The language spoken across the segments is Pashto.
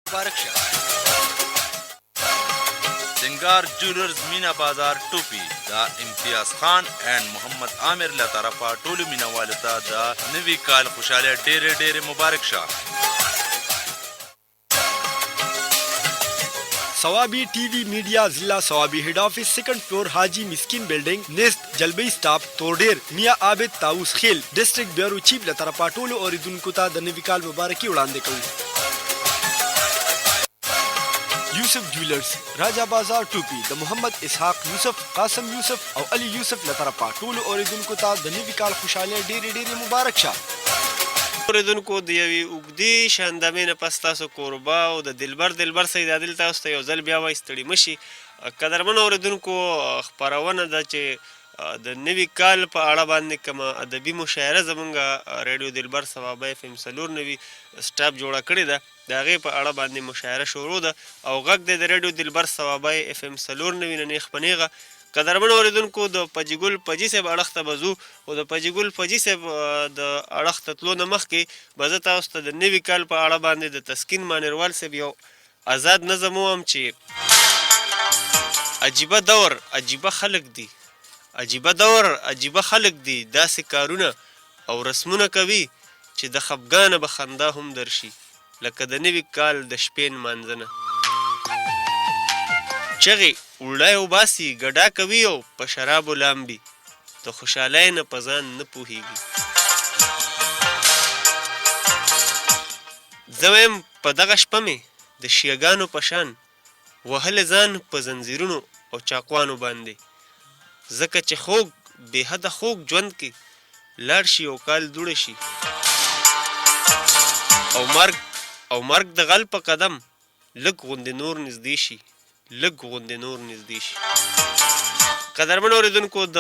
مبارک سنگار جولرز مینا بازار ټوپی دا امتیاز خان اینڈ محمد عامر له طرفه ټولو مینوالو ته د نوي کال خوشاله ډېرې مبارک شه. Swabi TV media जिला Swabi head office second floor Haji Miskin building नेस्ट Jalbai staff Tordher Mian Abid Taus Khel district bureau chief له طرفه ټولو اوریدونکو ته د نوي کال مبارکي وړاندې کوي. یوسف جولرز راجا بازار ټوپی د محمد اسحاق یوسف قاسم یوسف او علي یوسف له طرفه ټولو اوریدونکو ته د نوي کال خوشاله ډېرې مبارک شه. اوریدونکو د یوې اوږدې شاندامې نه پس تاسو کوربه او د دلبر سید عادل تاسو ته یو ځل بیا وایي ستړي مه شي. قدرمنو اوریدونکو خپرونه ده چې د نوي کال په اړه باندې کومه ادبي مشاعره زمونږ ریډیو دلبر ثوابه اف ام 94 سټاف جوړه کړې ده د هغې په اړه باندې مشاعره شروع ده او غږ دی د ریډیو دلبر ثوابه اف ام 94 نه نیغ په نیغه. قدرمنو اوریدونکو د پجیګل پجي صاحب اړخ ته به ځو او د پجیګل پجي صاحب د اړخ ته تلو نه مخکې به زه تاسو ته د نوي کال په اړه باندې د تسکین مانیروال صاحب یو آزاد نظم ووایم چې عجیبه دور عجیبه خلک دي عجیبه دور عجیبه خلک دي داسې کارونه او رسمونه کوي چې د خفګانه به خندا هم درشي لکه د نوي کال د شپې نمانځنه چغې وړی وباسي ګډا کوي او په شرابو لامبي د خوشحالۍ نه په ځان نه پوهېږي. زه وایم په دغه شپه مې د شیګانو په شان وهلی ځان په زنځیرونو او چاقوانو باندې ځکه چې خوږ بې حده خوږ ژوند کې لاړ شي او کال دوړه شي او مرګ د غل په قدم لږ غوندې نور نږدې شي قدرمن اوریدونکو د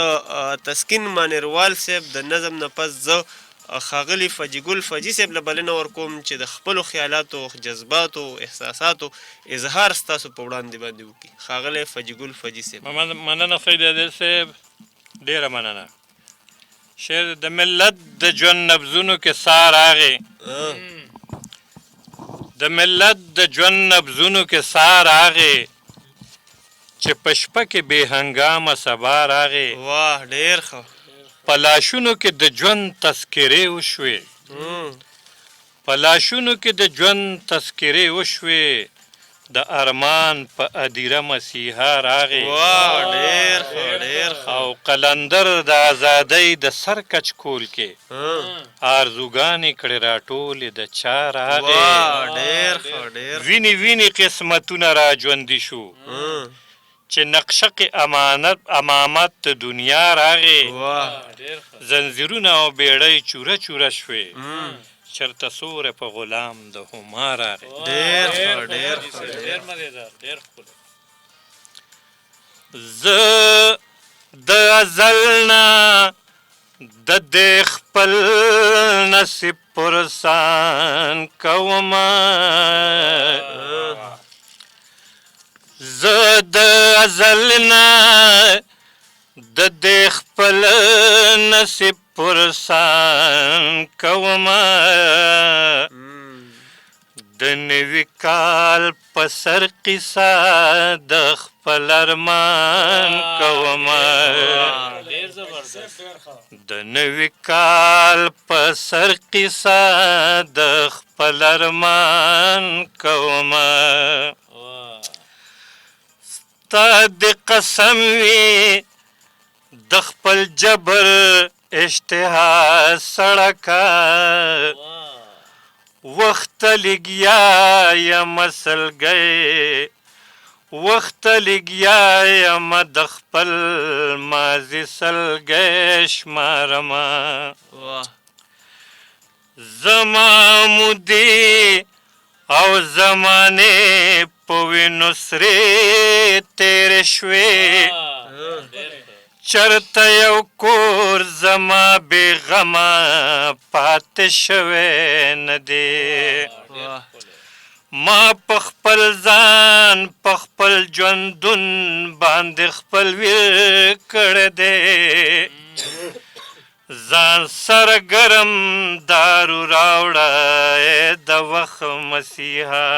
تسکین مانیروال صاحب د نظم نه پس زه ښاغلي فجیګل فجي صاحب له بلنه ورکوم چې د خپلو خیالاتو جذباتو احساساتو اظهار ستاسو په وړاندې باندې وکړي. ښاغلی فجیګل فجي صاحب. مننه سید عادل صاحب ډېره مننه. شعر د ملت د ژوند نبضونو کې ساه راغې د ملت د ژوند نبضونو کې ساه راغې چې په شپه کې بې هنګامه سبا راغې واه ډېر ښه. په لاشونو کې د ژوند تذکرې وشوې په لاشونو کې د ژوند تذکرې وشوې د ارمان په ادیره مسیحا راغې واه ډېر ښه او قلندر د ازادۍ د سر کچ کول کې آرزوګانې کړې راټولې د چا راغې واه ډېر ښه وینې قسمتونه را ژوندي شو چې نقشه کې امامت د دنیا راغې زنځیرونه او بیړۍ چوره شوې چرته سوره په غلام د هما راغې. زه د ازل نه د دې خپل نصیب پرسان کومه زه د ازل نه د دې خپل نصیب پرسان کومه د نوي کال په سر قصه د خپل ارمان کومه د نوي کال په سر قصه د خپل ارمان کومه ستا د قسم وي د خپل جبر اشتها سړکه وخت لګیا یم سلګی وخت لګیا یم د خپل ماضي سلګی شمارمه زما مودې او زمانې په وینو سرې تېرې شوې چرته یو کور زما بېغمه پاتې شوی نه دی ما په خپل ځان په خپل ژوندون باندې خپل ویر کړی دی ځان سره ګرم دارو راوړه د وخت مسیحا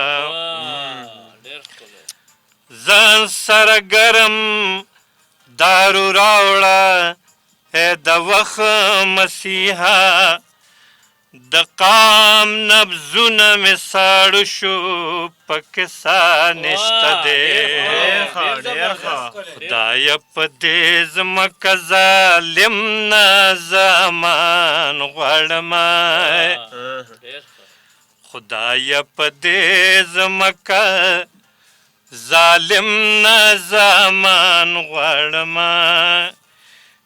ځان سره ګرم دارو راوړه ای د وخت مسیحا د قام نبضونه مې ساړه شو په کیسه نشته دی خدایه په دې ځمکه ظالم نه زمان غواړمه خدایه په دې ځمکه ظالم نه زمان غواړمه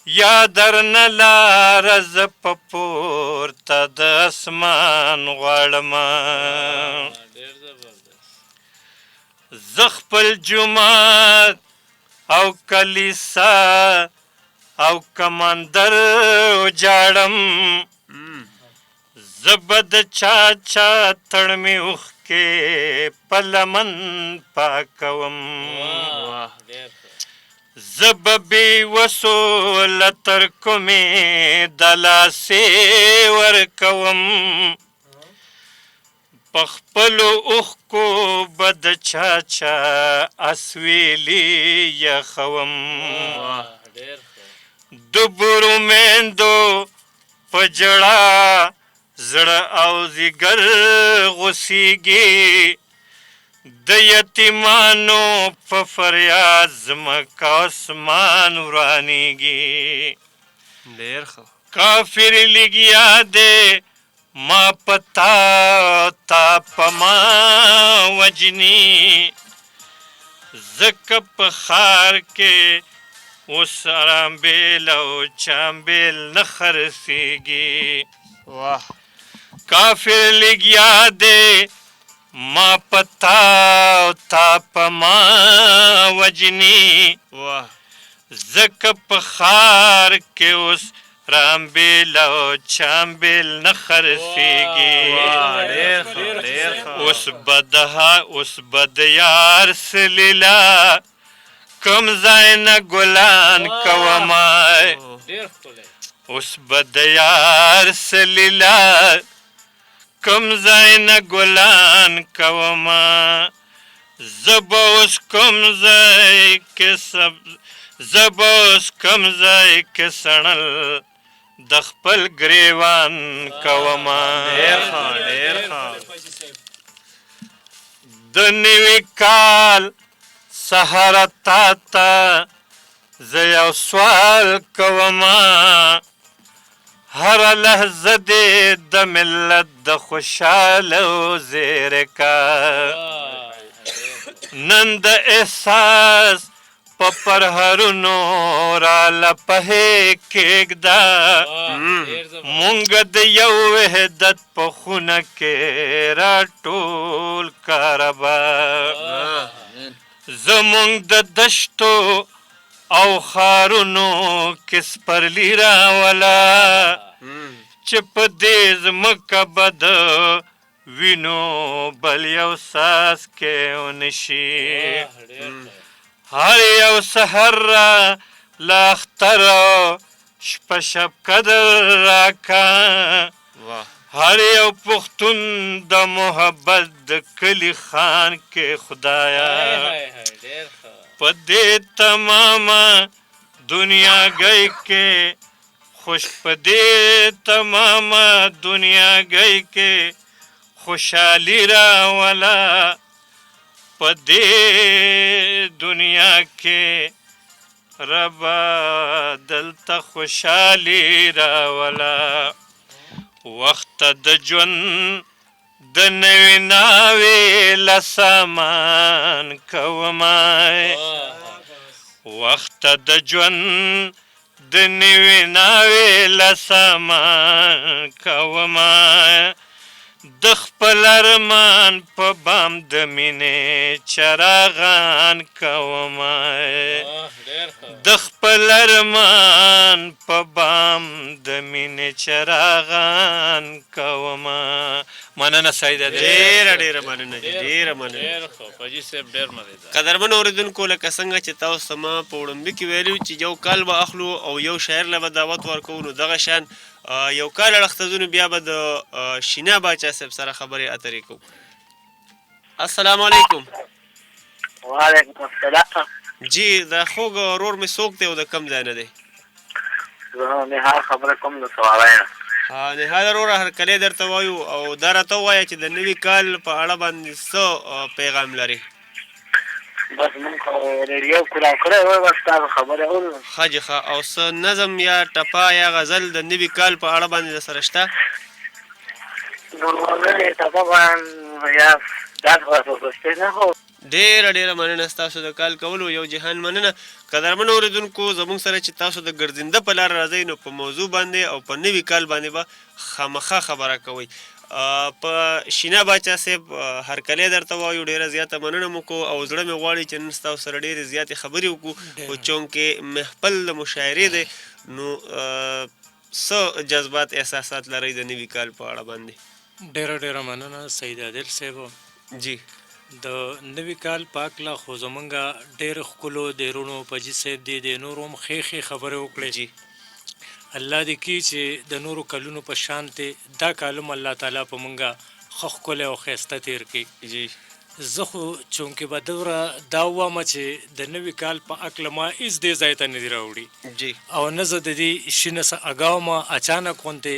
یا درنه لاره زه په پورته د اسمان غواړمه زه خپل جومات او کلیسا او کمندر وجاړم زه به د چا چا تړمې اوښکې په لمن پاکوم زه به بېوسو له ترکمې د لاسې ورکوم په خپلو اوښکو به د چا چا اسویلي یخوم د بورو میندو په ژړا زړه او ځیګر غوسیږي د یتیمانو په فریاد ځمکه اسمان ورانیږي کافر لګیا دی ما پتا تا په ما وجني ځکه په ښار کې اوس ارامبیل او چامبیل نه خرڅېږي کافر لګیا دی ما پتا تا په ما وجني ځکه په ښار کې اوس رامبیل او چامبیل نه خرڅېږي اوس به د یار سلیلا کم ځای نه ګلان کومه اوس به د یار سلیلا کم ځای نه ګلان کومه زه به اوس کوم ځای کې سړل د خپل ګریوان کومه د نوي کال سهار تا ته زه یو سوال کومه هر لحظه دې د ملت د خوشحالو زیری کا نن د احساس په پرهرونو راله پهې کېږده مونږ د یو وحدت په خونه کې راټول کاربه زمونږ د دشتو او خارونو کې سپرلي راوله چې په دې ځمکه به د وینو بل یو څاڅکی ونشي هر یو سحر را له اختره شپه شب قدر راکا هر یو پښتون د محبت د کلي خان کې خدایا په دې تمامه دنیاګۍ کې خوش په دې تمامه دنیاګۍ کې خوشحالي راوله په دې دنیا کې ربا دلته خوشحالي راوله وخت د ژوند د نوې ناوې له سامان کومه وخت د ژوند د نوې ناوې له سامان کومه د خپل ارمان په بام د مینې چراغان کومه د خپل ارمان په بام د مینې چراغان کومه مننه سیده ډېره مننه ډېره مننه قدرمن اورېدونکو لکه څنګه چې تاسو ته ما په وړاندې کې ویلي چې یو کال به اخلو او یو شاعر له به دعوت ورکوو نو دغه شان یو کال اړخته ځو بیا به د شینا باچا صاحب سره خبرې اترې کوو السلام علیکم وعلیکم السلام. جی دا خوږ ورور مې څوک دی او د کم ځای نه دی؟ زه نهار خبره کوم د سوالای نه. نهال وروره هرکلی درته وایو او دا راته ووایه چې د نوي کال په اړه باندې څه پیغام لري؟ بس مونږ خو ریډیو کلاو کړی وای، بس تاسو خبرې اورو. ښه جي ښه. او څه نظم یا ټپه یا غزل د نوي کال په اړه باندې درسره شته؟ نو ټپه باندې یا داسې خو پوښتې نه خو ډېره مننه ستاسو د کال کولو، یو جهان مننه. قدرمن اورېدونکو زموږ سره چې تاسو د ګرځنده په لار راځئ نو په موضوع باندې او په نوي کال باندې به خامخا خبره کوئ. په شینا باچا صاحب هرکلی درته وایو، ډېره زیاته مننه مو کو او زړه مې غواړي چې نن ستاسو سره ډېرې زیاتې خبرې وکړو، خو چونکې محفل د مشاعرې دی نو څه جذبات احساسات لرئ د نوي کال په اړه باندې؟ ډېره مننه سید عادل صاحب. جی د نوي کال په هکله خو زمونږ ډېر ښکلو د رونو پجي صاحب دی د نورو هم ښې خبرې وکړې. جی الله دې کړي چې د نورو کلونو په شانتې دا کال هم الله تعالی په مونږه ښه ښکلی او ښایسته تېر کړي. جی زه خو چونکې به دوره دا ووایم چې د نوي کال په هکله ما هېڅ دې ځای ته نه دي راوړي جی او نه زه د دې شي نه څه اګاوم اچانک غوندې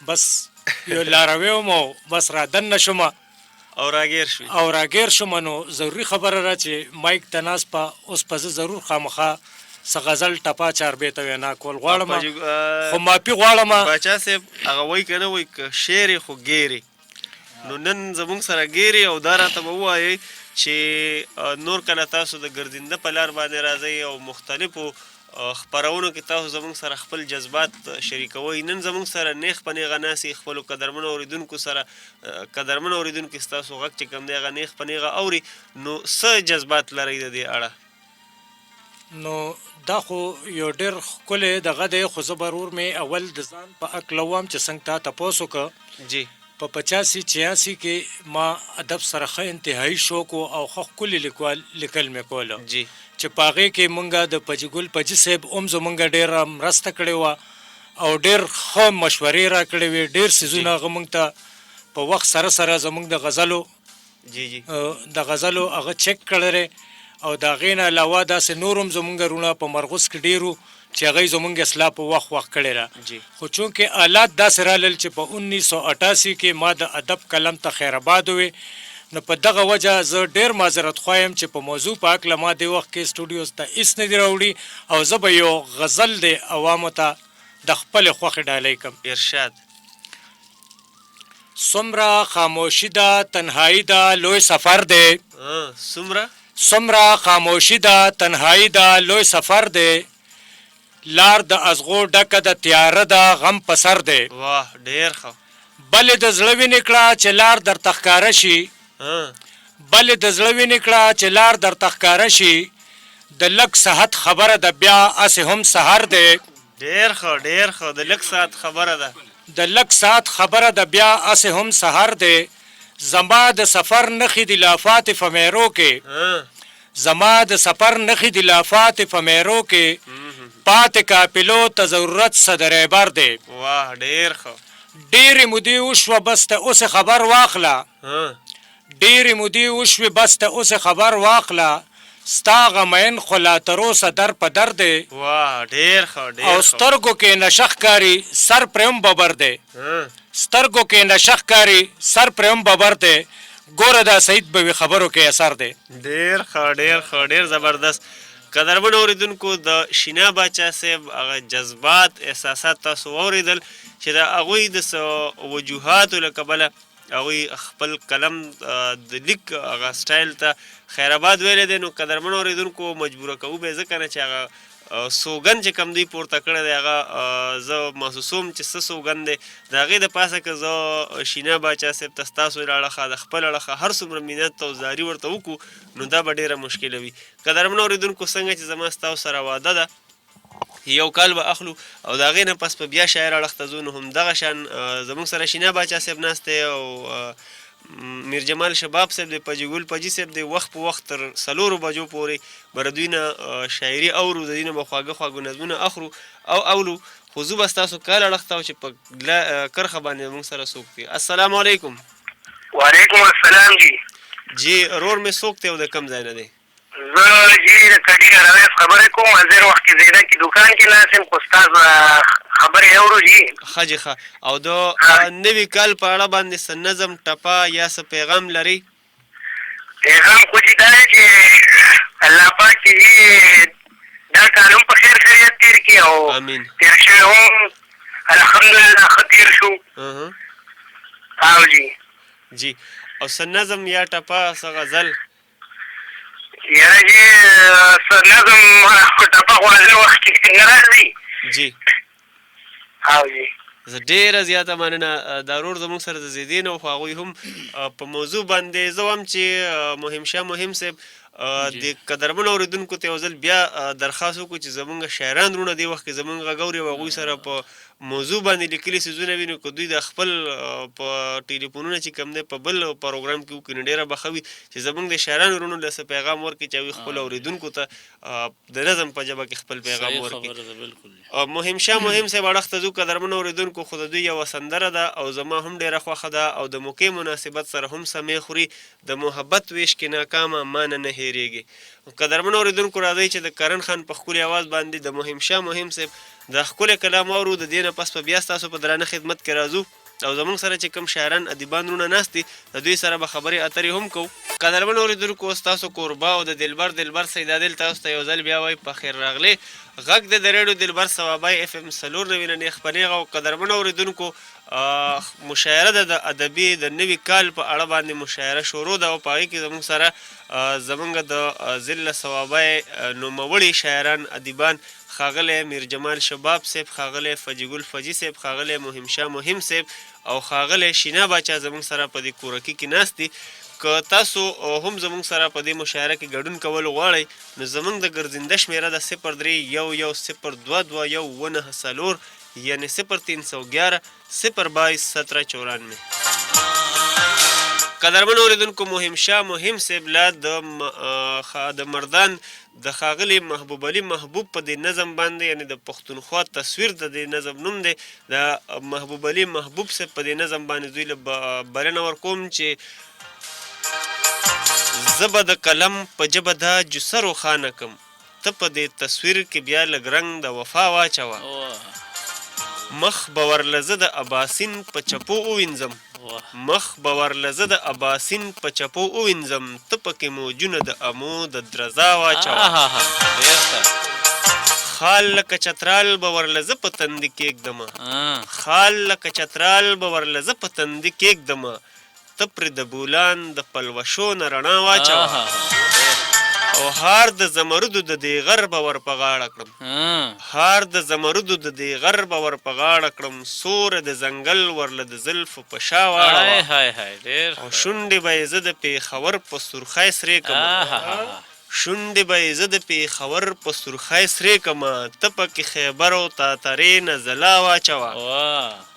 بس یو لاروی وم او بس را دننه شوم او راګیر شوم. نو ضروري خبره ده چې مایک ته ناست په اوس په زه ضرور خامخا څه غزل ټپه چاربې ته وینا کول غواړم، خو مافي غواړم. باچا صاحب هغه وایي که نه وایي که شعر خو ګیرې، نو نن زموږ سره ګیرې او دا راته به ووایئ چې نور کله تاسو د ګرځنده په لار باندې راځئ او مختلفو خپرونو کې تاسو زموږ سره خپل جذبات شریکوئ. نن زموږ سره نیغ په نیغه ناسې خپلو قدرمنو اورېدونکو سره قدرمن اورېدونکي ستاسو غږ چې کوم دی هغه نیغ په نیغه اوري، نو څه جذبات لرئ د دې اړه؟ نو دا خو یو ډېر ښکلی دغه دی، خو زه به ورور مې اول د ځان په هکله ووایم چې څنګه تا تپوس وکړه. جی په 85-86 کې ما ادب سره ښه انتهایی شوق او ښه ښکلي لیکل مې کوله جی چې په هغې کې مونږ د پجي ګل پجي صاحب هم زمونږ ډېره مرسته کړې وه او ډېر ښه مشورې را کړې وې، ډېر څیزونه هغه مونږ ته په وخت سره زمونږ د غزلو هغه چک کړی او د هغې نه علاوه داسې نور هم زمونږ رونه په مرغوس کې ډېرو چې هغوی زمونږ اصلاح په وخت کړې ده. خو چونکې آلات داسې رالل چې په 1988 کې ما د ادب قلم ته خیرآباد وې، نو په دغه وجه زه ډېر معذرت خوایم چې په موضوع په هکله ما دې وخت کې سټوډیوز ته هېڅ نه دي راوړي او زه به یو غزل دی عوامو ته د خپلې خوښې ډالۍ کړم. ارشاد. څومره خاموشي ده تنهایی ده لوی سفر دی، څومره خاموشي ده تنهایی ده لوی سفر دی، لار د ازغو ډکه د تیاره ده غم په سر دی. واه ډېر ښه. بلې د زړه وینې کړه چې لار درته ښکاره شي، بلې د زړه وینې کړه چې لار درته ښکاره شي، د لږ ساعت خبره ده بیا هسې هم سهار دی. ډېر ښه د لږ ساعت خبره ده، د لږ ساعت خبره ده بیا هسې هم سهار دی. زما د سفر نښې دي لافات فمیرو کې، زما د سفر نښې دي لافات فمیرو کې، پاتې قافلو ته ضرورت صدر بر دی. واه ډېر ښه. ډېرې مودې وشوه بس ته اوس خبر واخله، ډېرې مودې وشوې بس ته اوس خبر واخله، ستا غمین خو لا تروسه در په در دی. واه ډېر ښه. او سترګو کې نشه ښکاري سر پرې هم ببر دی، سترګو کې نشه ښکاري سر پرې هم ببر دی، ګوره دا سعید به وي خبرو کې اثر دی. ډېر ښه ډېر زبردست. قدرمن اورېدونکو د شینا باچا صاحب هغه جذبات احساسات تاسو واورېدل چې د هغوی د وجوهاتو له کبله هغوی خپل قلم د لیک هغه سټایل ته خیرآباد ویلی دی. نو قدرمن اورېدونکو مجبوره کوو به یې ځکه نه چې هغه سوګند چې کم دوی پورته کړی دی هغه زه محسوسوم چې څه سوګند دی د هغې د پاسه که زه شینا باچا صاحب ته ستاسو له اړخه د خپل اړخه هر څومره مینت او زاري ورته وکړو نو دا به ډېره مشکله وي. قدرمن اورېدونکو څنګه چې زما ستاسو سره واده ده یو کال به اخلو او د هغې نه پس په بیا شاعر اړخ ته ځو نو همدغه شان زموږ سره شینا باچا صاحب ناست دی او میر جمال شباب صاحب دی، پجي ګل پجي صاحب دی. وخت په وخت تر 4 بجو پورې به د دوی نه شاعري اورو، د دوی نه به خواږه نظمونه اخلو او اولو. خو زه به ستاسو کال اړخ ته چې په کرښه باندې موږ سره څوک دی. السلام علیکم. وعلیکم السلام. جی رور مې څوک دی او د کم ځای نه دی؟ زه جی د کډي نه رویس خبرې کوم حاضر وخت کې زیده کې دکان کې ناست یم خو ستاسو خبرې اورو جی ښه جي ښه. او د نوي کال په اړه باندې څه نظم ټپه یا څه پیغام لري؟ پیغام خو چې دا دی چې الله پاک چې دا کال هم په خیر خیریت تېر کړي او امین. تېر شوی هم الحمدلله ښه تېر شو. او جی او څه نظم یا ټپه څه غزل؟ یاره جی څه نظم ټپه خو حاضر وخت کې نه راځي. جی او جی زه ډېره زیاته مننه دا ورور زموږ سره د زیدې نه و خو هغوی هم په موضوع باندې زه وایم چې مهم شاه مهم صاحب د قدرمنو اورېدونکو ته یو ځل بیا درخواست وکړو چې زمونږ شاعران وروڼه دې وخت کې زمونږ غږ اوري او هغوی سره په موضوع باندې لیکلي څیزونه وي نو که دوی د خپل په ټلیفونونه چې کوم دی په بل پروګرام کې وکړي نو ډېره به ښه وي چې زمونږ د شاعرانو وروڼو له څه پیغام ورکړي چې هغوی خپلو اورېدونکو ته د نظم په ژبه کې خپل پیغام ورکړي. مهم شاه مهم صاحب اړخ ته ځو قدرمنو اورېدونکو خو د دوی یوه سندره ده او زما هم ډېره خوښه ده او د موقع مناسبت سره هم سمې خوري د محبت ویش کې ناکامه مانه نه هېرېږي. قدرمنو اورېدونکو راځئ چې د کرن خان په ښکلي اواز باندې د مهم شاه مهم صاحب د ښکلی کلام واورو. د دې نه پس په بیا ستاسو په درانه خدمت کې راځو او زمونږ سره چې کوم شاعران ادیبان وروڼه ناست دي د دوی سره به خبرې اترې هم کوو. قدرمنو اورېدونکو ستاسو کوربه او د دلبر سیدادل تاسو ته یو ځل بیا وایي په خیر راغلی. غږ د ریډیو دلبر صوابی اف ام 94.9 خپرېږه او قدرمنو اورېدونکو مشاعره ده د ادبي د نوي کال په اړه باندې مشاعره شروع ده او په هغې کې زموږ سره زموږ د ضلع صوابی نوموړي شاعران ادیبان ښاغلی میر جمال شباب صاحب، ښاغلی فجی ګل فجي صاحب، ښاغلی مهم شاه مهم صاحب او ښاغلی شینا باچا زموږ سره په دې کورکي کې ناست دي. که تاسو هم زموږ سره په دې مشاعره کې ګډون کول غواړئ نو زموږ د ګرځنده شمېره ده 03110219 یعنې 0311 022 1794. قدرمنو اورېدونکو مهم شاه مهم صاحب لا د مردان د ښاغلي محبوب علي محبوب په دې نظم باندې یعنې د پښتونخوا تصویر د دې نظم نوم دی د محبوب علي محبوب صاحب په دې نظم باندې دوی له بلنه ورکوم چې زه به د قلم په ژبه دا جوسه روښانه کړم ته په دې تصویر کې بیا لږ رنګ د وفا واچوه مخ به ورله زه د اباسین په چپو ووینځم مخ به ورله زه د اباسین په چپو ووینځم ته پکې موجونه د امو د درزا واچوه خال لکه چترال به ورله زه په تندي کېږدمه خال لکه چترال به ورله زه په تندي کېږدمه ته پرې د بولان د پلوشو نه رڼا واچوه او هار د زمردو د دې غر به ور په غاړه کړم هار د زمردو د دې غر به ور په غاړه کړم سوره د ځنګل ورله د زلفو په شا واړوه او شونډې به یې زه د پېښور په سرخی سرې کړم شونډې به یې زه د پېښور په سرخی سرې کړمه ته پکې خیبر او تاترې نه ځلا واچوه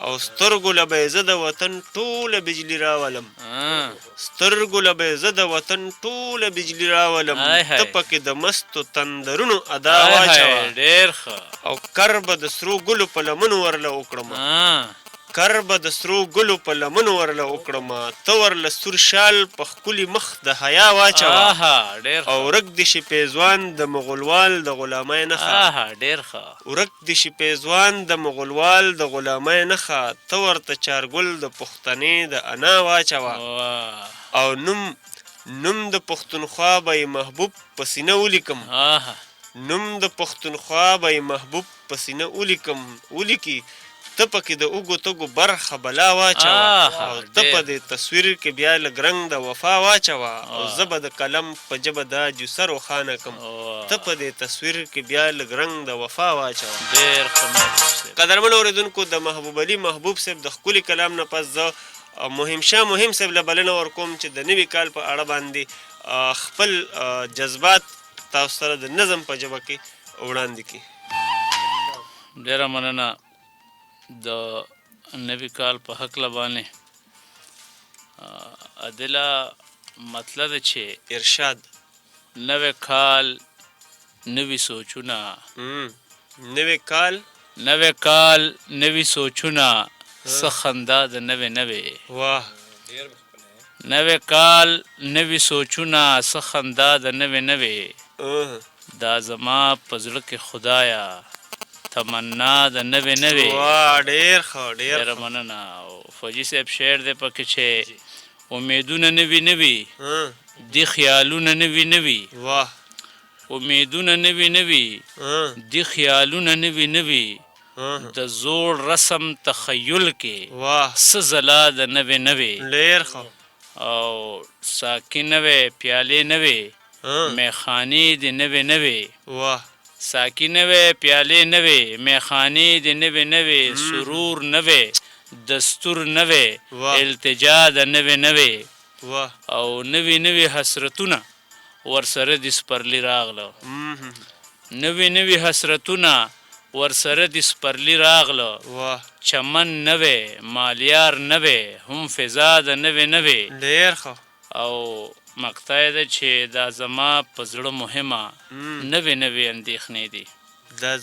او سترګو له به یې زه د وطن ټوله بجلي راولم سترګو له به یې زه د وطن ټوله بجلي راولم ته پکې د مستو تندرونو ادا واچوه او کر به د سرو ګلو په لمنو ورله وکړمه کر به د سرو ګلو په لمنو ورله وکړمه ته ورله سور شال په ښکلي مخ د حیا واچوه او ورک دې شي پیزوان د مغولوال د غلامۍ نښه ورک دې شي پیزوان د مغولوال د غلامۍ نښه ته ورته چارګل د پښتنې د انا واچوه او نوم د پښتونخوا به یې محبوب په سینه ولیکم نوم د پښتونخوا به یې محبوب په سینه ولیکي ته پکې د اوږو تږو برخه بلا واچوه او ته په دې تصویر کې بیا لږ رنګ د وفا واچوه او زه به د قلم په ژبه دا جوسه روښانه کړم ته په دې تصویر کې بیا لږ رنګ د وفا واچوه. قدرمنو اورېدونکو د محبوب علي محبوب صاحب د ښکلي کلام نه پس زه مهم شاه مهم صاحب له بلنه ورکوم چې د نوي کال په اړه باندې خپل جذبات تاسو سره د نظم په ژبه کې وړاندې کړي. ډېره مننه د نوي کال په هکله باندې عادله مطلب چې ارشاد نوی کال نوي سوچونه نوی کال نوي سوچونه څه خندا د نوې واه نوې کال نوي سوچونه څه خندا د نوې نوې دا زما په زړه کې خدایا تمنا د نوې نوې ډېر ښه ډېره مننه او فوجي صاحب شعر دی پکې چې امیدونه نوي نوي دي خیالونه نوي نوي امیدونه نوي نوي دي خیالونه نوي نوي د زوړ رسم تخیل کې څه ځلا د نوې نوې ډېر ښه او ساقي نوې پیالې نوې میخانې د نوې نوې ساقي نوې پیالې نوې میخانې د نوې نوې سرور نوې دستور نوې التجا د نوې نوې او نوې نوې حسرتونه ورسره د سپرلی راغله نوې نوې حسرتونه ورسره د سپرلی راغله چمن نوې مالیار نوې هم فضا د نوې نوې ډېر ښه او مقطع ده چې دا زما په زړه مهمه نوې نوې اندېښنې دي دا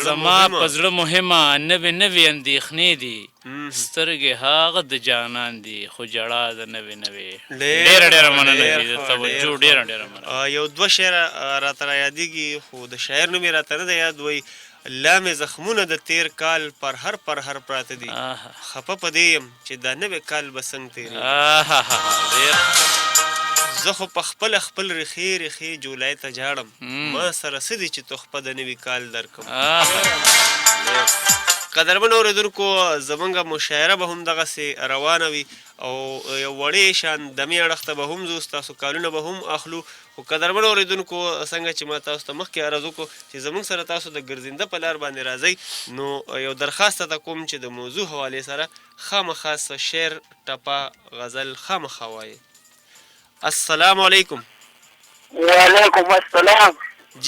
زما په زړه مهمه نوې نوې اندېښنې دي سترګې هغه د جانان دي خو جړا د نوې نوې ډېره مننه دي د توجه ډېره مننه یو دوه شعر راته رایادېږي خو د شاعر نوم یې راته نه دی یاد وایي لامې زخمونه د تیر کال پر هر پراته دي خفه په دې یم چې دا نوې کال به څنګه تېرېږي زه خو په خپل ریښې جولای ته جاړم ما سره څه دي چې تحفه د نوي کال درکړم قدرمن اورېدونکو زمونږ مشاعره به هم دغسې روانه وي او یو وړې شان دمې اړخ ته به هم ځو ستاسو کالونه به هم اخلو خو قدرمن اورېدونکو څنګه چې ما تاسو ته مخکې عرض وکړو چې زموږ سره تاسو د ګرځنده په لار باندې راځئ نو یو درخواست ته کوم چې د موضوع حوالې سره خامخا شعر ټپه غزل خامخا وایي السلام علیکم وعلیکم السلام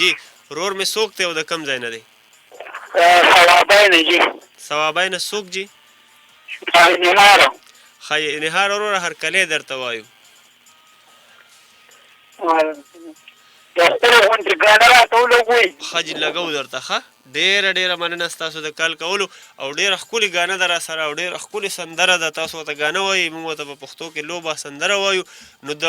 جی رور مې څوک دی او د کم ځای نه دی ثوابین جی ثوابین څوک جی نهارو ښایي نهار وروره هرکلی درته وایو ښه جي لګو درته ښه ډېره مننه ستاسو د کال کولو او ډېره ښکلې ګانه ده راسره او ډېره ښکلې سندره ده تاسو ورته ګانه وایي موږ ورته په پښتو کې لوبه سندره وایو نو د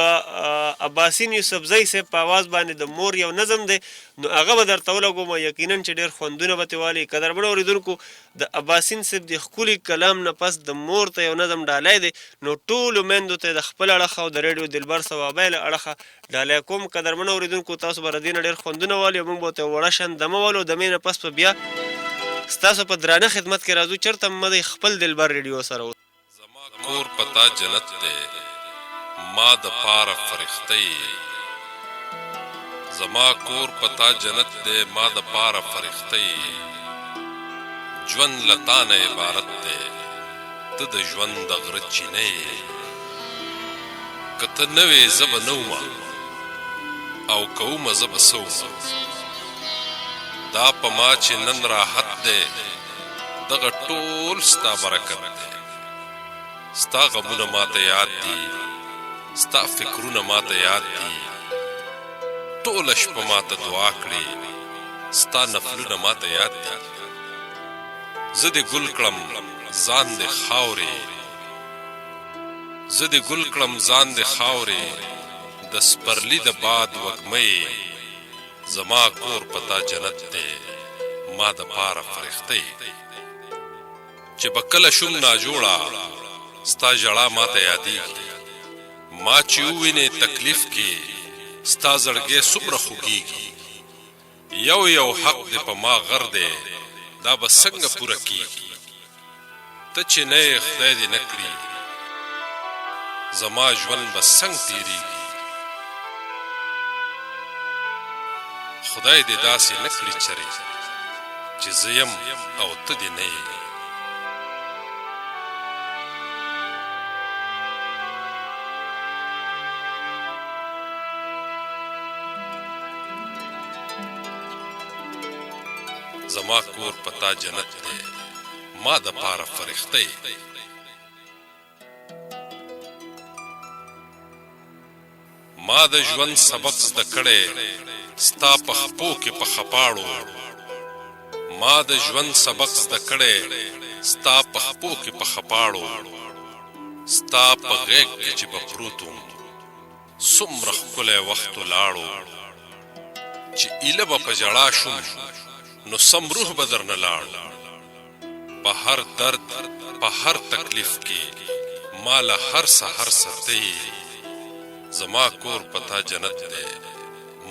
عباسین یوسفزۍ صاحب په اواز باندې د مور یو نظم دی نو هغه به درته ولګوم یقینا چې ډېر خوندونه به ترې والي قدرمنو اورېدونکو د عباسین صاحب د ښکلي کلام نه پس د مور ته یو نظم ډالی دی نو ټولو میندو ته د خپل اړخه او د ریډیو دلبر ثوابۍ له اړخه ډالی کوم قدرمنو اورېدونکو تاسو به ردې نه ډېر خوندونه والي او موږ به ورته وړه شان دمه والو دمې نه پس به بیا ستاسو په درانه خدمت کې راځو چېرته مه دی خپل دلبر ریډیو سره زما کور پتا جنت دی ما د پاره فرښتې زما کور پتا جنت دی ما د پاره فرښتې ژوند له تا نه عبارت دی ته د ژوند د غره چینې که ته نه وې زه به نه ومه او که ومه زه به څه ومه دا په ما چې نن راحت دی دغه ټول ستا برکت دی ستا غمونه ماته یاد دي ستا فکرونه ماته یاد دي ټوله شپه ماته دعا کړې ستا نفلونه ماته یاد دي زه دې ګل کړم ځان دې خاورې زه دې ګل کړم ځان دې خاورې د سپرلي د باد وږمې زما کور پتا جنت دی ما د پاره فرښتې چې به کله شوم ناجوړه ستا ژړا ماته یادېږي ما چې ووینې تکلیف کې ستا زړګی څومره خوږېږي یو حق دی په ما غر دی دا به څنګه پوره کېږي ته چې نه یې خدای دې نه کړي زما ژوند به څنګه تېرېږي خدای دې داسې نه کړي چرې چې زه یم او ته دې نه یې زما کور پتا جنت دی ما د پاره فرښتې ما د ژوند سبق زده کړی ستا په خپو کې په خپاړو ما د ژوند سبق زده کړی ستا په خپو کې په خپاړو ستا په غیږ کې چې به پروت وم څومره ښکلی وخت ولاړو چې ایله به په ژړا شوم نو سم روح به درنه لاړ په هر درد په هر تکلیف کې ما له هر سحر ستۍ زما کور پتا جنت دی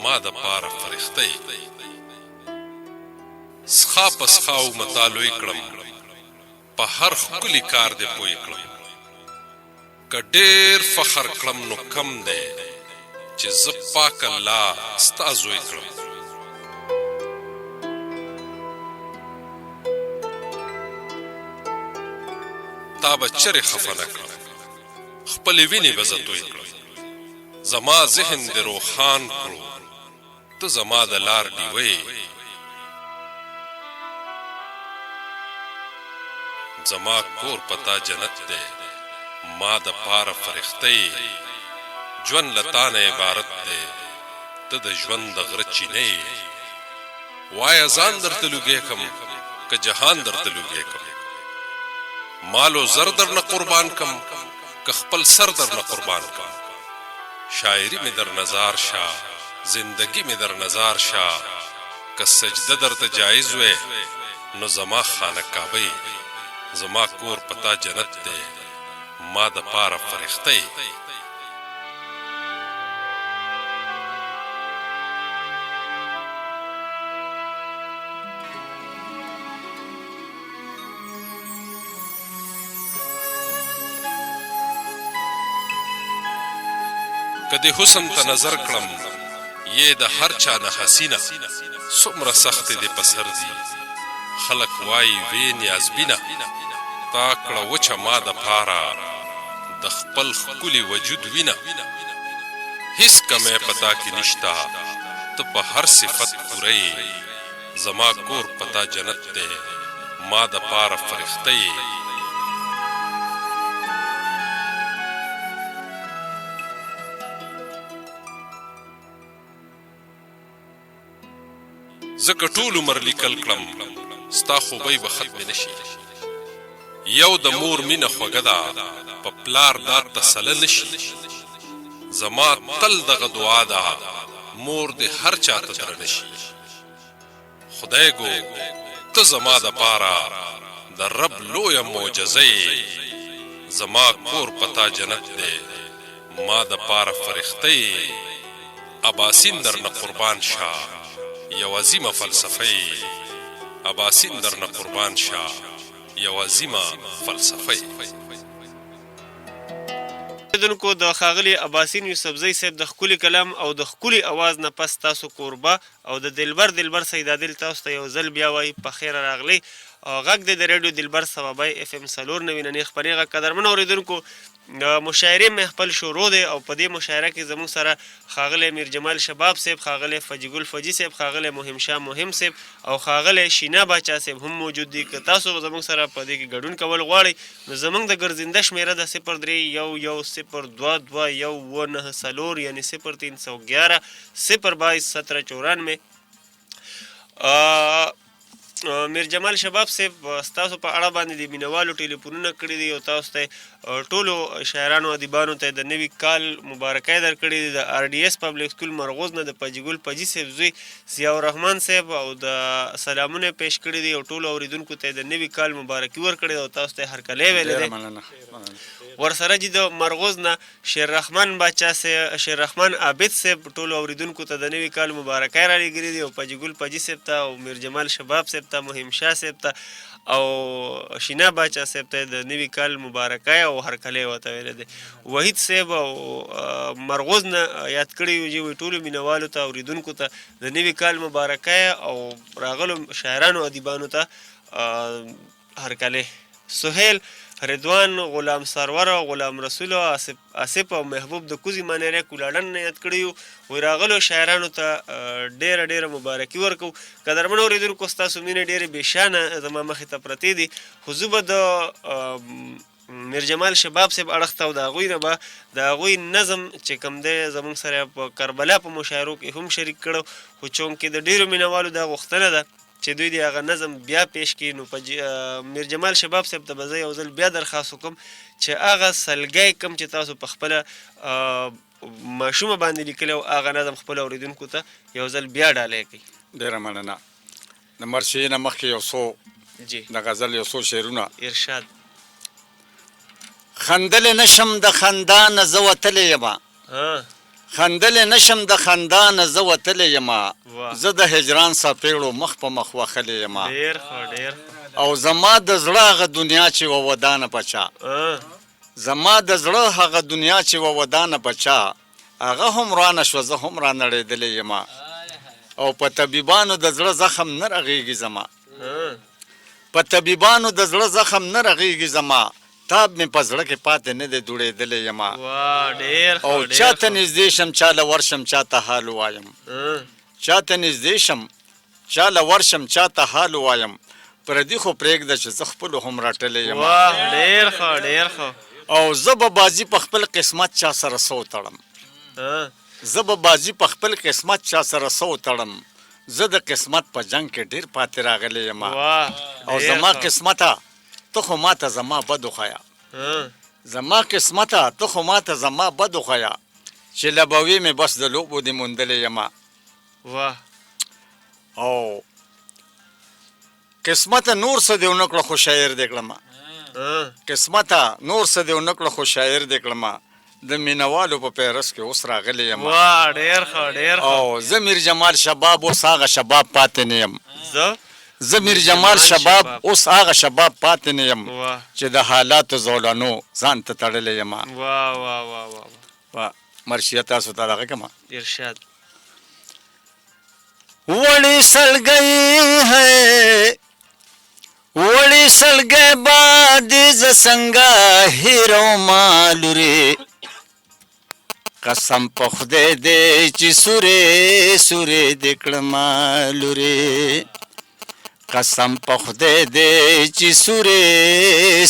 ما د پاره فرښتۍ سخا په سخاو مطالعې کړم په هر ښکلي کار دې پوی کړم که ډېر فخر کړم نو کم دی چې زه پاک الله ستا زوی کړم تا به چرې خفه نه کړم خپلې وینې به زه توی کړم زما ذهن دې روښان کړو ته زما د لار ډیوې زما کور پتا جنت دی ما د پاره فرښتۍ ژوند له تا نه عبارت دی ته د ژوند د غره چینې وایه ځان درته لوګی کم که جهان درته لوګی کم مالو زر درنه قربان کم که خپل سر درنه قربان کم شاعری می در نظار شا زندگی می در نظار شا که سجده درته جایز وی نو زما خانه کعبه زما کور پتا جنت دی ما د پاره فرښتۍ که د حسن ته نظر کړم یې د هر چا نه حسینه څومره سختې دې په سر دي خلک وایي وې نیازبینه تا کړه وچه ما د پاره د خپل ښکلي وجود وینه هیڅ کمی په تا کې نشته ته په هر صفت پوره زما کور پتا جنت دی ما د پاره فرښتۍ زکه ټول عمر لیکل کړم ستا خوبۍ به ختمې نشي یو د مور مینه خوږه ده په پلار دا تسله نشي زما تل دغه دعا ده مور دې هر چا ته درنه شي خدای ګو ته زما د پاره د رب لویه معجزه زما کور پتا جنت دی ما د پاره فرښتۍ اباسین درنه قربان شه یو عظیمه فلسفه اباسین درنه قربان شه یو عظیمه فلسفه دونکو د ښاغلي اباسین یوسفزۍ صاحب د ښکلي کلام او د ښکلي اواز نه پس تاسو کوربه او د دلبر سید عادل تاسو ته یو ځل بیا وایي په خیره راغلی غږ دی د ریډیو دلبر صوابی اف ام 4 نوي خپرې غږ قدرمنو اورېدونکو مشاعرې محفل شروع دی او په دې مشاعره کې زموږ سره ښاغلی میر جمال شباب صاحب ښاغلی فجی ګل فجي صاحب ښاغلی مهم شاه مهم صاحب او ښاغلی شینا باچا صاحب هم موجود دي که تاسو زموږ سره په دې کې ګډون کول غواړئ نو زموږ د ګرځنده شمیره د 03 11 02 یعنی 0311 022 1794 میر جمال شباب صاحب ستاسو په اړه باندې د مینوالو ټلیفونونه کړي دي او تاسو ته ټولو شاعرانو ادیبانو ته د نوي کال مبارکۍ درکړي دي د آر ډي اس پبلک سکول مرغوز نه د پجګل پجي صاحب زوی ضیاء الرحمن صاحب او د سلامونه پیش کړي دي او ټولو اوریدونکو ته د نوي کال مبارکي ورکړي او تاسو ته هرکلی ویلې دي ورسره چې د مرغوز نه شیر رحمان باچا صاحب شیر رحمان عابد صاحب ټولو اوریدونکو ته د نوي کال مبارکۍ را لېږلي دي او پجګل پجي صاحب ته او میر جمال شباب صاحب ته مهم شاه صاحب ته او شینا باچا صاحب ته د نوي کال مبارکۍ او هرکلی ورته ویلی دی وحید صاحب او مرغوز نه یاد کړي یو چې ټولو مینوالو ته اوریدونکو ته د نوي کال مبارکۍ او راغلو شاعرانو ادیبانو ته هرکلی سهیل رضوان غلام سرور او غلام رسول او آصف او محبوب د کوزي مانیره کولاړن نه یاد کړي وي راغلو شاعرانو ته ډیره مبارکي ورکو قدرمن اوریدونکو ستاسو مینه ډیره بېشانه زما مخې ته پرتې دي خو زه به د میر جمال شباب صاحب اړخته او د هغوی نه به د هغوی نظم چې کوم دی زموږ سره په کربلا په مشاعرو کې هم شریک کړو خو چونکې د ډیرو مینوالو دا غوښتنه ده چې دوی د هغه نظم بیا پیش کړي. نو په میر جمال شباب صاحب ته به زه یو ځل بیا درخواست وکړم چې هغه سلګی کم چې تاسو په خپله ماشومه باندې لیکلی او هغه نظم خپلو اورېدونکو ته یو ځل بیا ډالۍ کړي. ډېره مننه. د مرشي نه مخکې یو څو جی د غزل یو څو شعرونه. ارشاد. خندلې نشم د خندانه زه وتلی یمه، خندلې نشم د خندانه زه وتلی یمه، زه د هجران څپېړو مخ په مخ وښلی یمه. ډېر ښه ډېر ښه. او زما د زړه هغه دنیا چې وه ودانه پچا، زما د زړه هغه دنیا چې وه ودانه پچا، هغه هم رانه شوه زه هم را نړېدلی یمه. او په طبیبانو د زړه زخم نه رغېږي زما، په طبیبانو د زړه زخم نه رغېږي زما، تاب مې په زړه کې پاتې نه دی دوړېدلی یمه. او چاته نږدې شم چاله ورشم چاته حال ووایم، چاته نږدې شم چاله ورشم چاته حال ووایم، پردي خو پرېږده چې زه خپلو هم راټلی یمه. ډېر ښه ډېر ښه. او زه به بازي په خپل قسمت چا سره سو تړم، زه به بازي په خپل قسمت چا سره سو تړم، زه د قسمت په جنگ کې ډېر پاتې راغلی یمه. او زما قسمته ته خو ماته زما بد وښیه، زما قسمته ته خو ماته زما بد وښیه، چې لبوي مې بس د لوبو دې موندلی یمه. او قسمته نور څه دې ونه کړه خو شاعر دې کړمه، قسمته نور څه دې ونه کړه خو شاعر دې کړمه، د مینوالو په پیرس کې اوس راغلی یمه. ډېر ښه ډېر ښه. او زه میر جمال شباب اوس هغه شباب پاتې نه یم، زه میر جمال شباب اوس هغه شباب پاتې نه یم چې د حالاتو زولانو ځان ته تړلی یمه. مرشیه تاسو ته دغه کړمه. ارشاد. وړی سلګی ہے وړی سلګی بادې زه څنګه هیروما لورې، قسم په خدای دی چې سورې سورې دې کړمه لورې، قسم په خدای دی چې سورې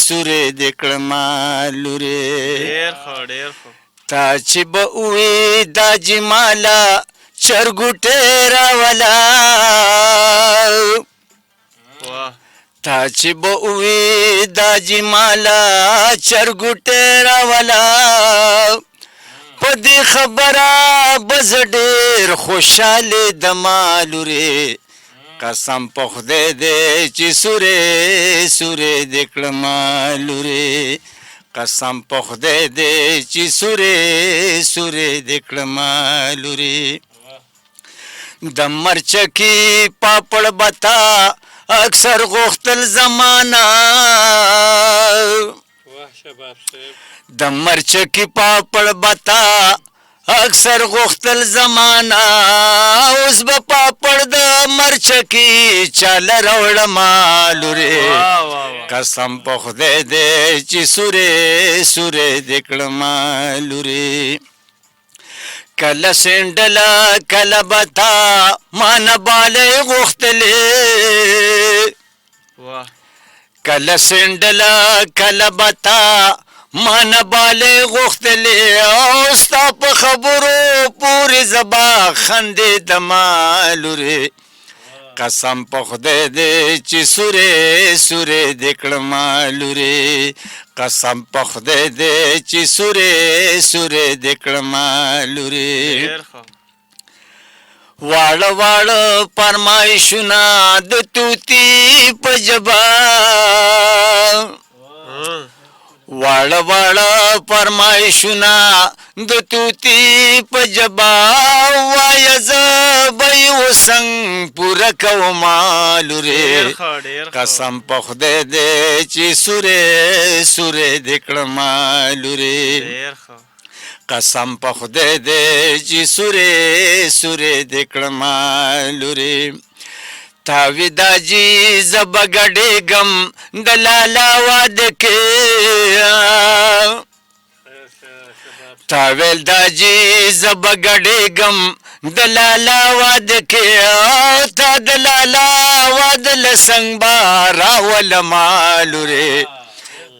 سورې دې کړمه لورې. ډېر ښه ډېر ښه. تا چې به وې دا جماله چرګوټې راوله، تا چې به وې دا جماله چرګوټې راوله، په دې خبره به زه ډېر خوشحالې دمه لورې، قسم په خدای دی چې سورې سورې دې کړمه لورې، قسم په خدای دی چې سورې سورې دې کړمه لورې. د مرچکي پاپړ بتا اکثر غوښتل زمانہ، د مرچکي پاپړ بتا اکثر غوښتل زمانہ، اوس به پاپړ د مرچکي چاله راوړمه لورې، قسم په خدای دی چې سورې سورې دې کړمه لورې. کله سینډله کله بتا ما نه بالې غوښتلې، کله سینډله کله بتا ما نه بالې غوښتلې، او ستا په خبرو پورې زبا خندېدمه لورې، قسم په خدای دی چې سورې سورې دې کړمه لورې، قسم په خدای دی چې سورې سورې دې کړمه لورې. واړه واړه فرمایشونه د توتي په ژبه، واړه واړه فرمایشونه د توتي په ژبه، وایه زه به یې اوسنګ پوره کومه لورې، قسم په خدای دی چې سورې سورې دې کړمه لورې، قسم په خدای دی چې سورې سورې دې کړمه لورې. تاوی دا جی زب گډېږم د لالا واده کې، تاویل دا جی زب گډېږم د لالا واده کې، تا د لالا واده له څنګ به راولمه لورې،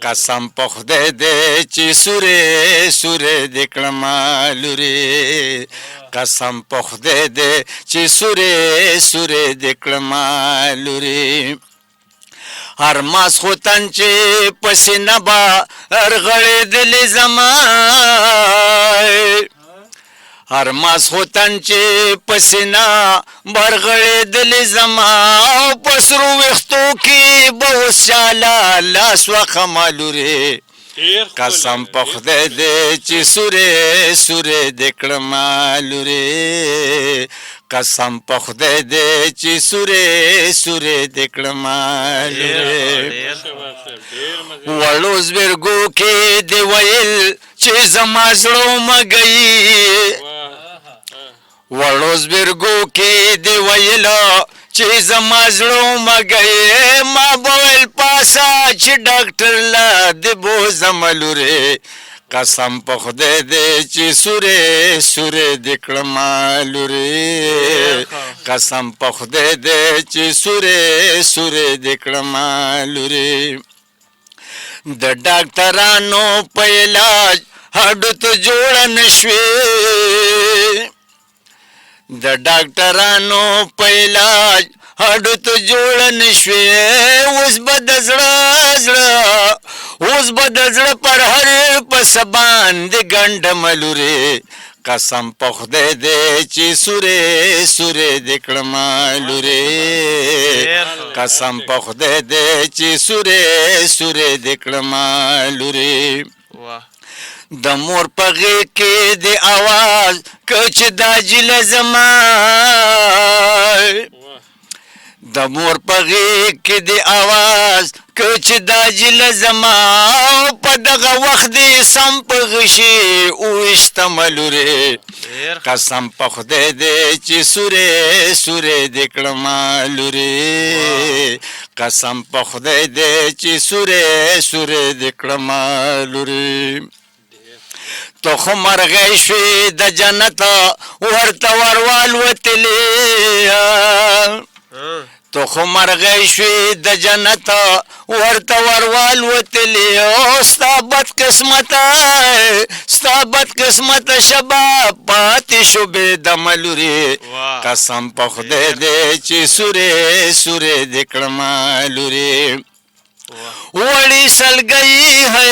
قسم په خدای دی چې سورې سورې دې کړمه لورې قسم په خدای دی چې سورې سورې دې کړمه لورې هر ماسخوتن چې په سینه به رغړېدلې زما هر ماسخوتن چې په سینه برغړېدلې زما او په سرو ویښتو کې به اوس چاله لاس وخمه لورې قسم په خدای دی چې سورې سورې دې کړمه لورې قسم په خدای دی چې سورې سورې دې کړمه لورې وړو زبرګو کې دې ویل چې زما زړه مګی وړو زبرګو کې دې ویل چې زما زړه مګی ما به ویل پاسه چې ډاکټر لا دې بوزم لورې قسم په خدای دی چې سورې سورې دې کړمه لورې قسم په خدای دی چې سورې سورې دې کړمه لورې د ډاکټرانو په علاج هډو ته جوړه نشوې د ډاکټرانو په علاج هډو ته جوړه نشوې اوس به د زړه زړه اوس به د زړه پر هر پس باندې ګنډم لورې قسم په خدای دی چې سورې سورې دې کړمه لورې قسم په خدای دی چې سورې سورې دې کړمه لورې د مور په غېږ کې د اواز که چې دا جله زما د مور په غېږ کې د اواز که چې دا جله زما په دغه وخت دې سم په غشي وویشتمه لورې قسم په خدای دی چې سورې سورې دې کړمه لورې قسم په خدای دی چې سورې سورې دې کړمه لورې تو خو مرغۍ شوې د جنت ورته ورولوتلې تو خو مرغۍ شوې د جنت ورته ورولوتلې او ستا بد قسمته شبه پاتې شو بېدمه لورې قسم په خدای دی چې سورې سورې دې کړمه لورې وړي سلګۍ ہے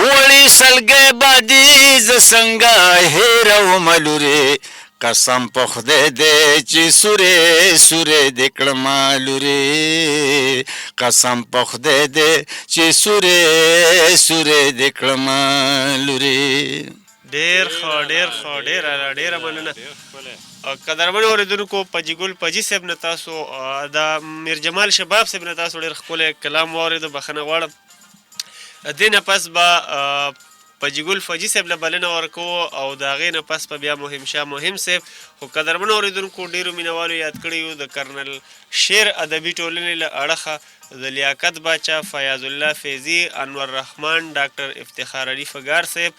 وړي سلګۍ بادي ز څنګه هېرومه لورې قسم په خدای دی چې سورې سورې دې کړمه لورې قسم په خدای دی چې سورې سورې دې کړمه لورې ډېر ښه ډېر ښه ډېره مننه قدرمن اورېدونکو پجي ګل پجي صاحب نه تاسو د میر جمال شباب صاحب نه تاسو ډېر ښکلی کلام واورېدو بخښنه غواړم دې نه پس به پجي ګل فجي صاحب له بلنه ورکوو او د هغې نه پس به بیا مهم شاه مهم صاحب خو قدرمن اورېدونکو ډېرو مینوالو یاد کړي یو د کرنل شیر ادبي ټولنې له اړخه د لیاقت باچا فیاض الله فیضي انور رحمان ډاکټر افتخار علي فګار صاحب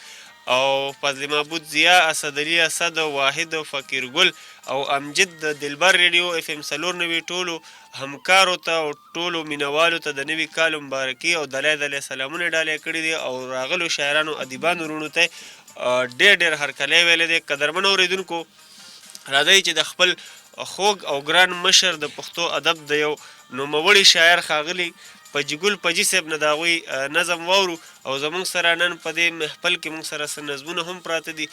او فضل معبود ضیا اسدعلي اسد واحد فقیر ګل او امجد د دلبر ریډیو اف ام 94 ټولو همکارو ته او ټولو مینوالو ته د نوي کال مبارکي او دلای سلامونه ډالې کړي دي او راغلو شاعرانو ادیبانو وروڼو ته ډېر هرکلی ویلی دی قدرمن اورېدونکو راځئ چې د خپل خوږ او ګران مشر د پښتو ادب د یو نوموړي شاعر ښاغلي پجي ګل پجي صاحب نه د هغوی نظم واورو او زموږ سره نن په دې محفل کې موږ سره څه نظمونه هم پراته دي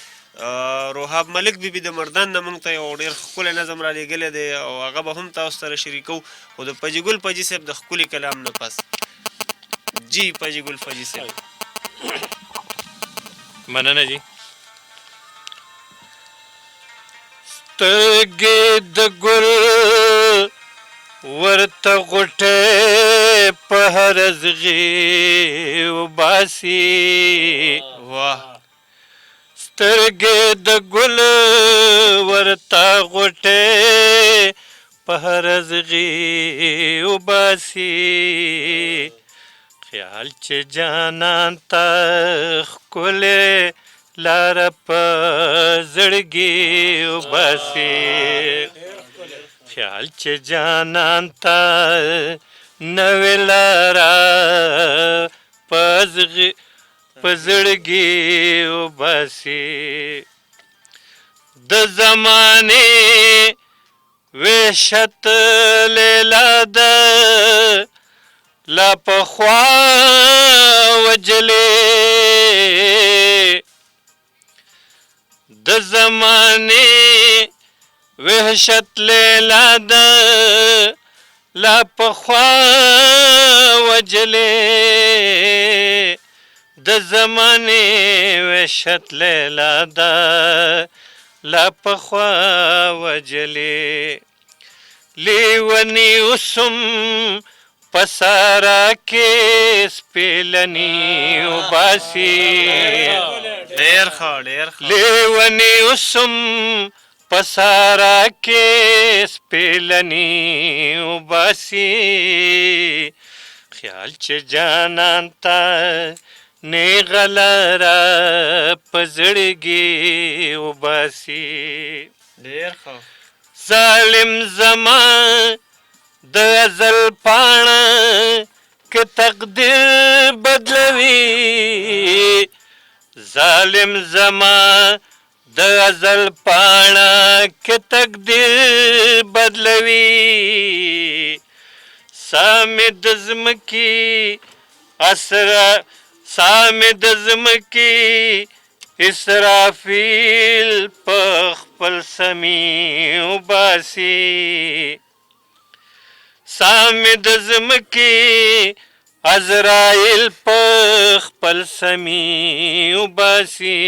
روحاب ملک بیبي د مردان نه موږ ته یو ډېر ښکلی نظم رالیږلی دی او هغه به هم تاسو سره شریکو خو د پجي ګل پجي صاحب د ښکلي کلام نه پس جی پجي ګل پجي صاحب مننه جی سترګې د ګل ورته غوټې په هر زغې وباسي سترګې د ګل ورته غوټې په هر زغې وباسي خیال چې جانان ته ښکلې لاره په زړګي وباسي خیال چې جانان ته نوې لاره په زړګي وباسي د زمانې وحشت لیلا ده لا پخوا وجلې د زمانې وحشت لیلا ده لا پخوا وجلې د زمانې وحشت لیلا ده لا پخوا وجلې لیونی اوسم پسارا کې سپیلنی وباسي ډېر ښه لیونی اوسم پسارا کې سپیلنی وباسي خیال چې جانان ته نیغه لاره په زړګي وباسي ډېر ښه ظالم زما د ازل پاڼه که تقدیر بدلوي ظالم زما د ازل پاڼه که تقدیر بدلوي سامې د ځمکې اسرافیل په خپل سمې وباسي سامې د ځمکې عزرایل په خپل سمې وباسي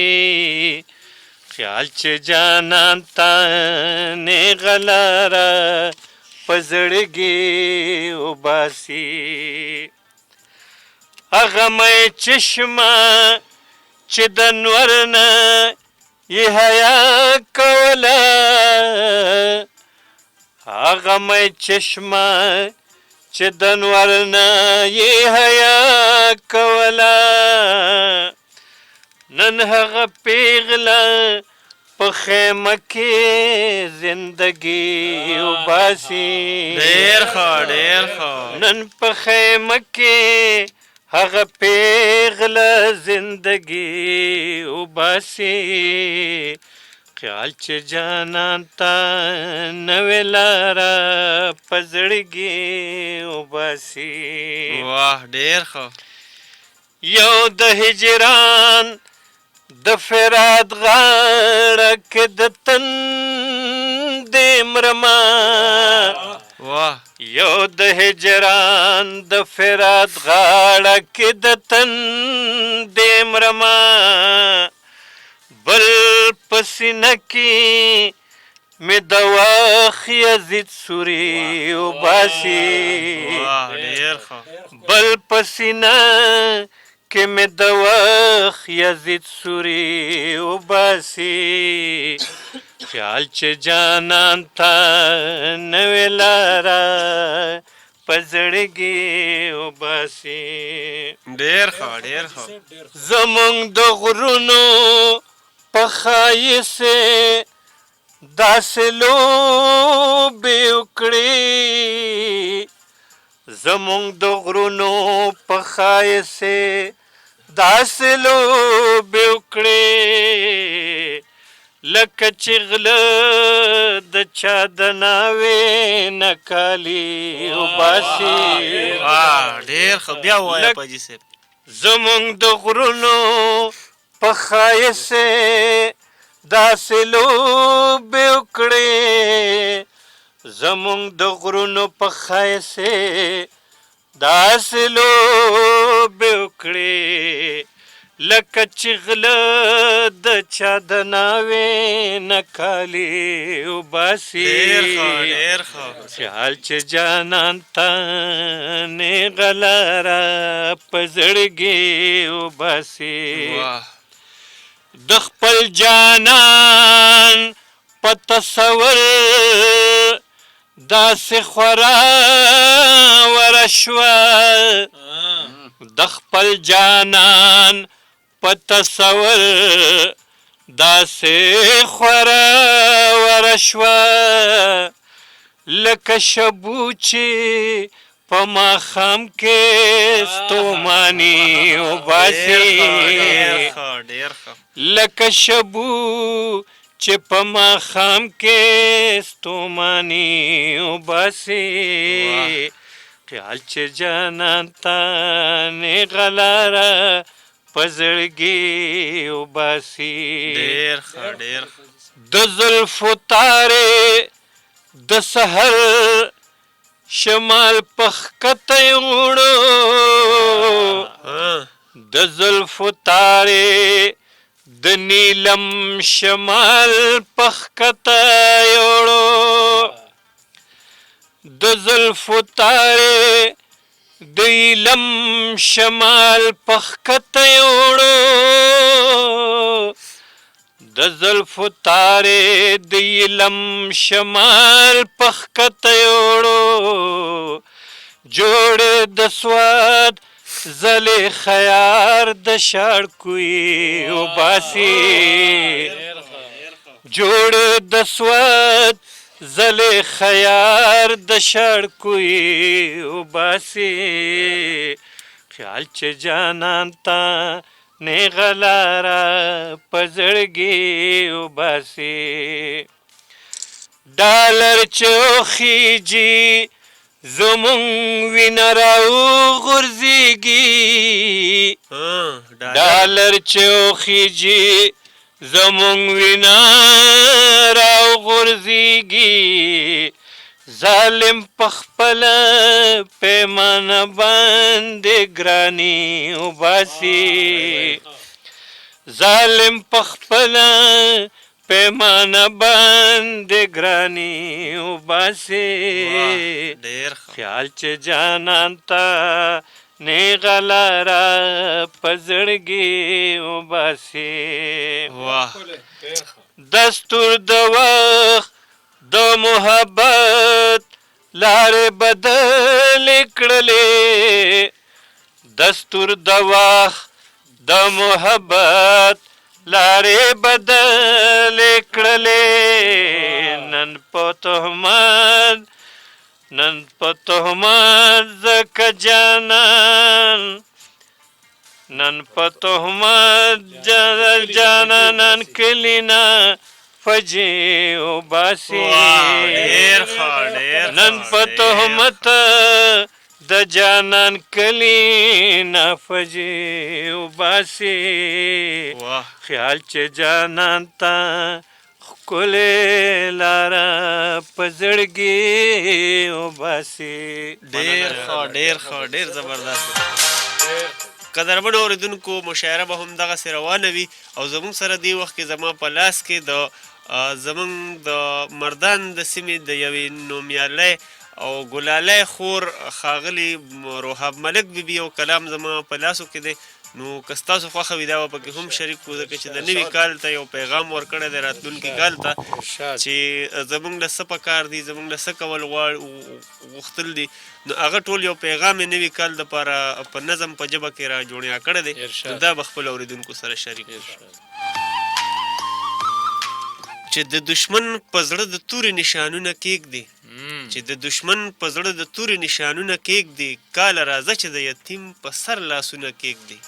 خیال چې جانان ته نیغه لاره په زړګي وباسي هغه مې چشمه چې د نور نه یې حیا کوله هغه مې چشمه چې د نور نه یې حیا کوله نن هغه پیغله په خیمه کې زندګي وباسي ډېر ښه نن په خیمه کې هغه پیغله زندګي وباسي خیال چې جانان ته نوې لاره په زړګي وباسي واه ډېر ښه یو د هجران د فراد غاړه کې د تندې مرمه واه یو د هجران د فراد غاړه کې د تندې مرمه بل په سینه کې مې د وخت یزید سوري وباسي ډېر ښه بل په سینه کې مې د وخت یزید سوري وباسي خیال چې جانان ته نوې لاره په زړګي وباسي ډېر ښه زمونږ د غرونو په ښایسې داسې لوبې وکړې زمونږ د غرونو په ښایسې داسې لوبې وکړې لکه چې غله د چا د ناوې نه کالي وباسي ډېر ښه بیا ووایه پاجي صاحب زمونږ د غرونو په ښایسې داسې لوبې وکړې زمونږ د غرونو په ښایسې داسې لوبې وکړې لکه چې غله د چا د ناوې نه کالي وباسي ډېر ښه خیال چې جانان ته نیغه لاره په زړګي وباسي د خپل جانان په تصور داسې خورا وره شوه د خپل جانان په تصور داسې خورا وره شوه لکه شبو چې په ماښام کې ستوماني وباسي لکه شبو چې په ماښام کې ستوماني وباسي خیال چې جانان ته نیغه لاره په زړګي وباسي د زلفو تارې د سحر شمال پخکته وړو د زلفو تارې د نیلم شمال پخکته وړو د زلفو تارې د نیلم شمال پخکته وړو د زلفو تارې د نیلم شمال پخکته وړو جوړ د سواد زلې خیار د شړکوي وباسي جوړ د سواد زلې خیار د شړکوي وباسي خیال چې جانان ته نیغه لاره په زړګي وباسي ډالر چې وخیږي زمونږ وینه راوغورځېږي ډالر چې وخیږي زمونږ وینه راوغورځېږي ظالم پخپله پیمانه باندې ګراني وباسي ظالم پخپله پیمانه باندې ګراني وباسي خیال چې جانان ته نیغه لاره په زړګي وباسي دستور د وخت د محبت لارې بدلې کړلې دستور د وخت د محبت لارې بدلې کړلې نن په تهمت ځکه جانان نن په تهمت جانان کلینا فجې وباسي نن په تهمت د جانان کلینا فجې وباسي خیال چې جانان ته ښکلې لاره په زړګي وباسي ډېر زبردست قدرمن اورېدونکو مشاعره به هم دغسې روانه وي او زموږ سره دې وخت کې زما په لاس کې د زموږ د مردان د سیمې د یوې نومیالۍ او ګلالی خور ښاغلي روحاب ملک بیبي او کلام زما په لاسو کې دی نو که ستاسو خوښه وي دا به پکې هم شریک کړو ځکه چې د نوي کال ته یو پیغام ورکړی دی راتلونکي کال ته چې زموږ له څه پکار دي زموږ له څه کول غوښتل دي نو هغه ټول یو پیغام یې نوي کال دپاره په نظم په ژبه کې را جوړیا کړی دی نو دا به خپل اورېدونکو سره شریک چې د دشمن په زړه د تورې نشانونه کېږدي چې د دشمن په زړه د تورې نشانونه کېږدي کاله راځه چې د یتیم په سر لاسونه کېږدي